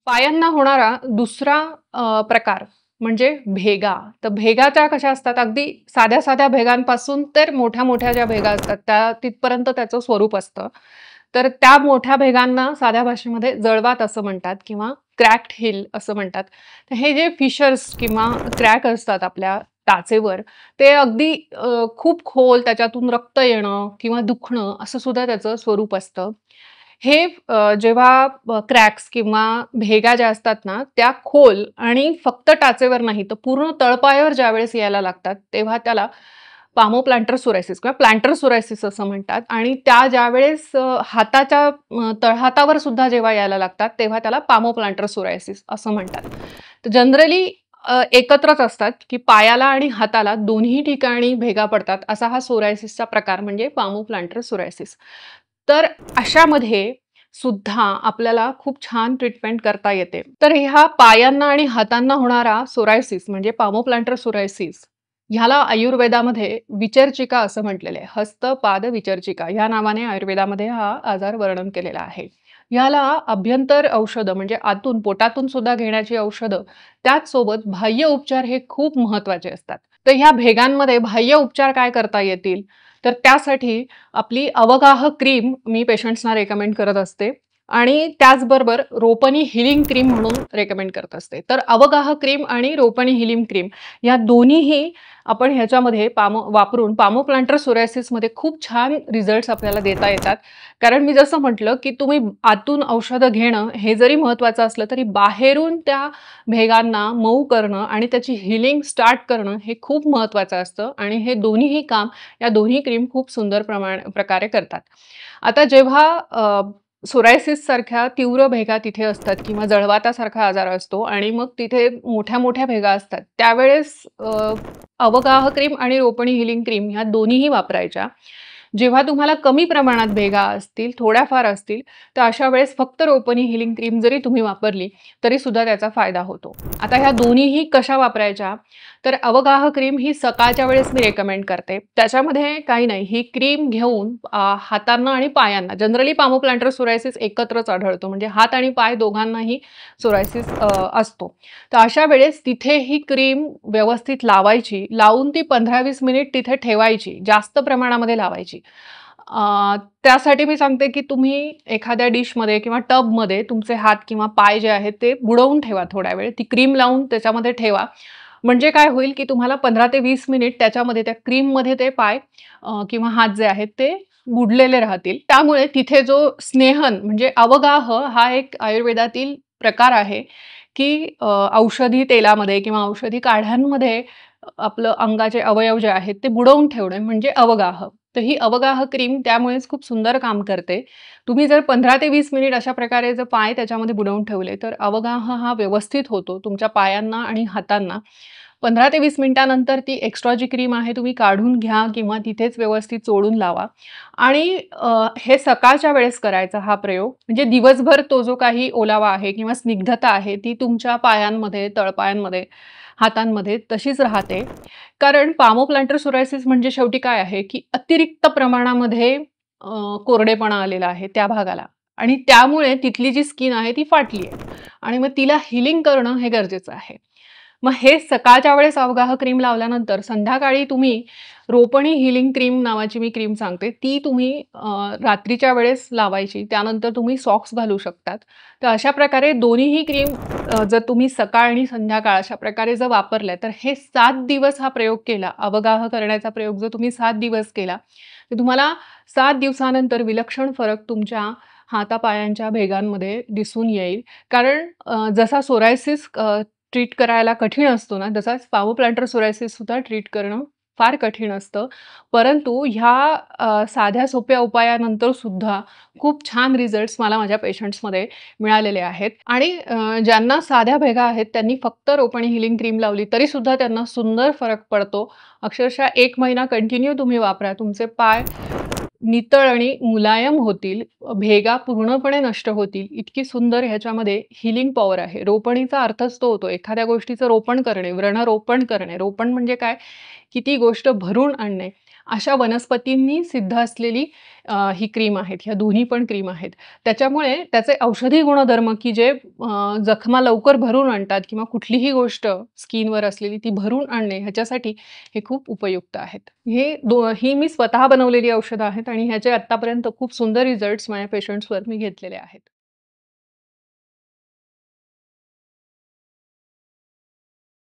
पायांना होणारा दुसरा प्रकार म्हणजे भेगा. तर भेगा त्या कशा असतात, अगदी साध्या-साध्या भेगांपासून तर मोठ्या-मोठ्या ज्या भेगा असतात, त्या तिथपर्यंत त्याचं स्वरूप असतं. तर त्या मोठ्या भेगांना साध्या भाषेमध्ये जळवात असं म्हणतात किंवा क्रॅक्ड हिल असं म्हणतात. तर हे जे फिशर्स किंवा क्रॅक असतात आपल्या टाचेवर, ते अगदी खूप खोल त्याच्यातून रक्त येणं किंवा दुखणं असं सुद्धा त्याचं स्वरूप असतं. हे जेव्हा क्रॅक्स किंवा भेगा ज्या असतात ना, त्या खोल आणि फक्त टाचेवर नाही, तर पूर्ण तळपायावर ज्यावेळेस यायला लागतात, तेव्हा त्याला पामोप्लांटर सोरायसिस किंवा प्लांटर सोरायसिस असं म्हणतात आणि त्या ज्यावेळेस हाताच्या तळहातावर सुद्धा जेव्हा यायला लागतात, तेव्हा त्याला पामोप्लांटर सोरायसिस असं म्हणतात. तर जनरली एकत्रच असतात, की पायाला आणि हाताला दोन्ही ठिकाणी भेगा पडतात, असा हा सोरायसिसचा प्रकार म्हणजे पामोप्लांटर सोरायसिस. तर अशामध्ये सुद्धा आपल्याला खूप छान ट्रीटमेंट करता येते. तर ह्या पायांना आणि हातांना होणारा सोरायसिस म्हणजे पामोप्लांटर सोरायसिस ह्याला आयुर्वेदामध्ये विचर्चिका असं म्हटलेलं आहे. हस्त, पाद, विचर्चिका या नावाने आयुर्वेदामध्ये हा आजार वर्णन केलेला आहे. ह्याला अभ्यंतर औषधं म्हणजे आतून, पोटातून सुद्धा घेण्याची औषधं, त्याचसोबत बाह्य उपचार हे खूप महत्त्वाचे असतात. तर ह्या भेगांमध्ये बाह्य उपचार काय करता येतील? तर त्यासाठी आपली अवगाह क्रीम मी पेशंट्सना रेकमेंड करत असते आणि त्याचबरोबर रोपणी हिलिंग क्रीम म्हणून रेकमेंड करत असते. तर अवगाह क्रीम आणि रोपणी हिलिंग क्रीम या दोन्हीही आपण ह्याच्यामध्ये वापरून पामोप्लांटर सोरायसिसमध्ये खूप छान रिझल्ट्स आपल्याला देता येतात. कारण मी जसं म्हटलं, की तुम्ही आतून औषधं घेणं हे जरी महत्त्वाचं असलं, तरी बाहेरून त्या भेगांना मऊ करणं आणि त्याची हिलिंग स्टार्ट करणं हे खूप महत्त्वाचं असतं आणि हे दोन्हीही काम या दोन्ही क्रीम खूप सुंदर प्रकारे करतात. आता जेव्हा सोरायसिस सारख्या तीव्र भेगा तिथे असतात किंवा जळवातासारखा आजार असतो आणि मग तिथे मोठ्या-मोठ्या भेगा असतात. त्यावेळेस अवगाह क्रीम आणि रोपणी हिलिंग क्रीम ह्या दोन्हीही वापरायच्या. जेव्हा तुम्हाला कमी प्रमाणात भेगा असतील, थोड्याफार असतील, तर अशा वेळेस फक्त रोपणी हिलिंग क्रीम जरी तुम्ही वापरली, तरी सुद्धा त्याचा फायदा होतो. आता ह्या दोन्हीही कशा वापरायच्या? तर अवगाह क्रीम ही सकाळच्या वेळेस मी रेकमेंड करते. त्याच्यामध्ये काही नाही, ही क्रीम घेऊन हातांना आणि पायांना जनरली पामोप्लांटर सोरायसिस एकत्रच आढळतो. म्हणजे हात आणि पाय दोघांनाही सोरायसिस असतो. तर अशा वेळेस तिथे ही क्रीम व्यवस्थित लावायची. लावून ती 15-20 मिनिट तिथे ठेवायची. जास्त प्रमाणामध्ये लावायची. त्यासाठी मी सांगते, की तुम्ही एखाद्या डिशमध्ये किंवा टबमध्ये तुमचे हात किंवा पाय जे आहेत ते बुडवून ठेवा थोडा वेळ. ती क्रीम लावून त्याच्यामध्ये ठेवा. म्हणजे काय होईल, की तुम्हाला 15 ते 20 मिनिट त्याच्यामध्ये त्या क्रीममध्ये ते पाय किंवा हात जे आहेत ते बुडलेले राहतील. त्यामुळे तिथे जो स्नेहन म्हणजे अवगाह हा एक आयुर्वेदातील प्रकार आहे, की औषधी तेलामध्ये किंवा औषधी काढ्यांमध्ये आपलं अंगाचे अवयव जे आहेत ते बुडवून ठेवणे म्हणजे अवगाह. तर ही अवगाह क्रीम त्यामुळेच खूप सुंदर काम करते. तुम्ही जर 15 ते 20 मिनिट अशा प्रकारे जर पाय त्याच्यामध्ये बुडवून ठेवले, तर अवगाह हा व्यवस्थित होतो तुमच्या पायांना आणि हातांना. 15 ते 20 मिनिटानंतर ती एक्स्ट्रा जी क्रीम आहे तुम्ही काढून घ्या किंवा तिथेच व्यवस्थित चोळून लावा आणि हे सकाळच्या वेळेस करायचा हा प्रयोग. म्हणजे दिवसभर तो जो काही ओलावा आहे किंवा स्निग्धता आहे ती तुमच्या पायांमध्ये, तळपायांमध्ये, हातांमध्ये तशीच राहते. कारण पामोप्लांटर सोरायसिस म्हणजे शेवटी काय आहे, की अतिरिक्त प्रमाणामध्ये कोरडेपणा आलेला आहे त्या भागाला आणि त्यामुळे तिथली जी स्किन आहे ती फाटली आहे आणि मग तिला हीलिंग करणं हे गरजेचं आहे. मग हे सकाळच्या वेळेस अवगाह क्रीम लावल्यानंतर संध्याकाळी तुम्ही रोपणी हीलिंग क्रीम नावाची मी क्रीम सांगते, ती तुम्ही रात्रीच्या वेळेस लावायची. त्यानंतर तुम्ही सॉक्स घालू शकतात. तर अशा प्रकारे दोन्हीही क्रीम जर तुम्ही सकाळ आणि संध्याकाळ अशा प्रकारे जर वापरल्या, तर हे 7 दिवस हा प्रयोग केला, अवगाह करण्याचा प्रयोग जर तुम्ही 7 दिवस केला, तर तुम्हाला 7 दिवसानंतर विलक्षण फरक तुमच्या हातापायांच्या भेगांमध्ये दिसून येईल. कारण जसा सोरायसिस ट्रीट करायला कठीण असतो ना, तसाच पामोप्लांटर सोरायसिस सुद्धा ट्रीट करणं फार कठीण असतं. परंतु ह्या साध्या सोप्या उपायानंतर सुद्धा खूप छान रिझल्ट्स मला माझ्या पेशंट्समध्ये मिळालेले आहेत आणि ज्यांना साध्या भेगा आहेत त्यांनी फक्त रोपणी हिलिंग क्रीम लावली तरी सुद्धा त्यांना सुंदर फरक पडतो. अक्षरशः 1 महिना कंटिन्यू तुम्ही वापरा. तुमचे पाय नितळ आणि मुलायम होतील, भेगा पूर्णपणे नष्ट होतील. इतकी सुंदर ह्याच्यामध्ये हीलिंग पॉवर आहे. रोपणीचा अर्थच तो होतो. एखाद्या गोष्टीचं रोपण करणे, व्रणरोपण करणे. रोपण म्हणजे काय? की ती गोष्ट भरून आणणे अशा वनस्पतींनी सिद्ध असलेली ही क्रीम आहेत. ह्या दोन्ही पण क्रीम आहेत. त्याच्यामुळे त्याचे औषधी गुणधर्म, की जे जखमा लवकर भरून आणतात किंवा कुठलीही गोष्ट स्किनवर असलेली ती भरून आणणे ह्याच्यासाठी हे खूप उपयुक्त आहेत. ही मी स्वतः बनवलेली औषधं आहेत आणि ह्याचे आत्तापर्यंत खूप सुंदर रिझल्ट्स माझ्या पेशंट्सवर मी घेतलेले आहेत.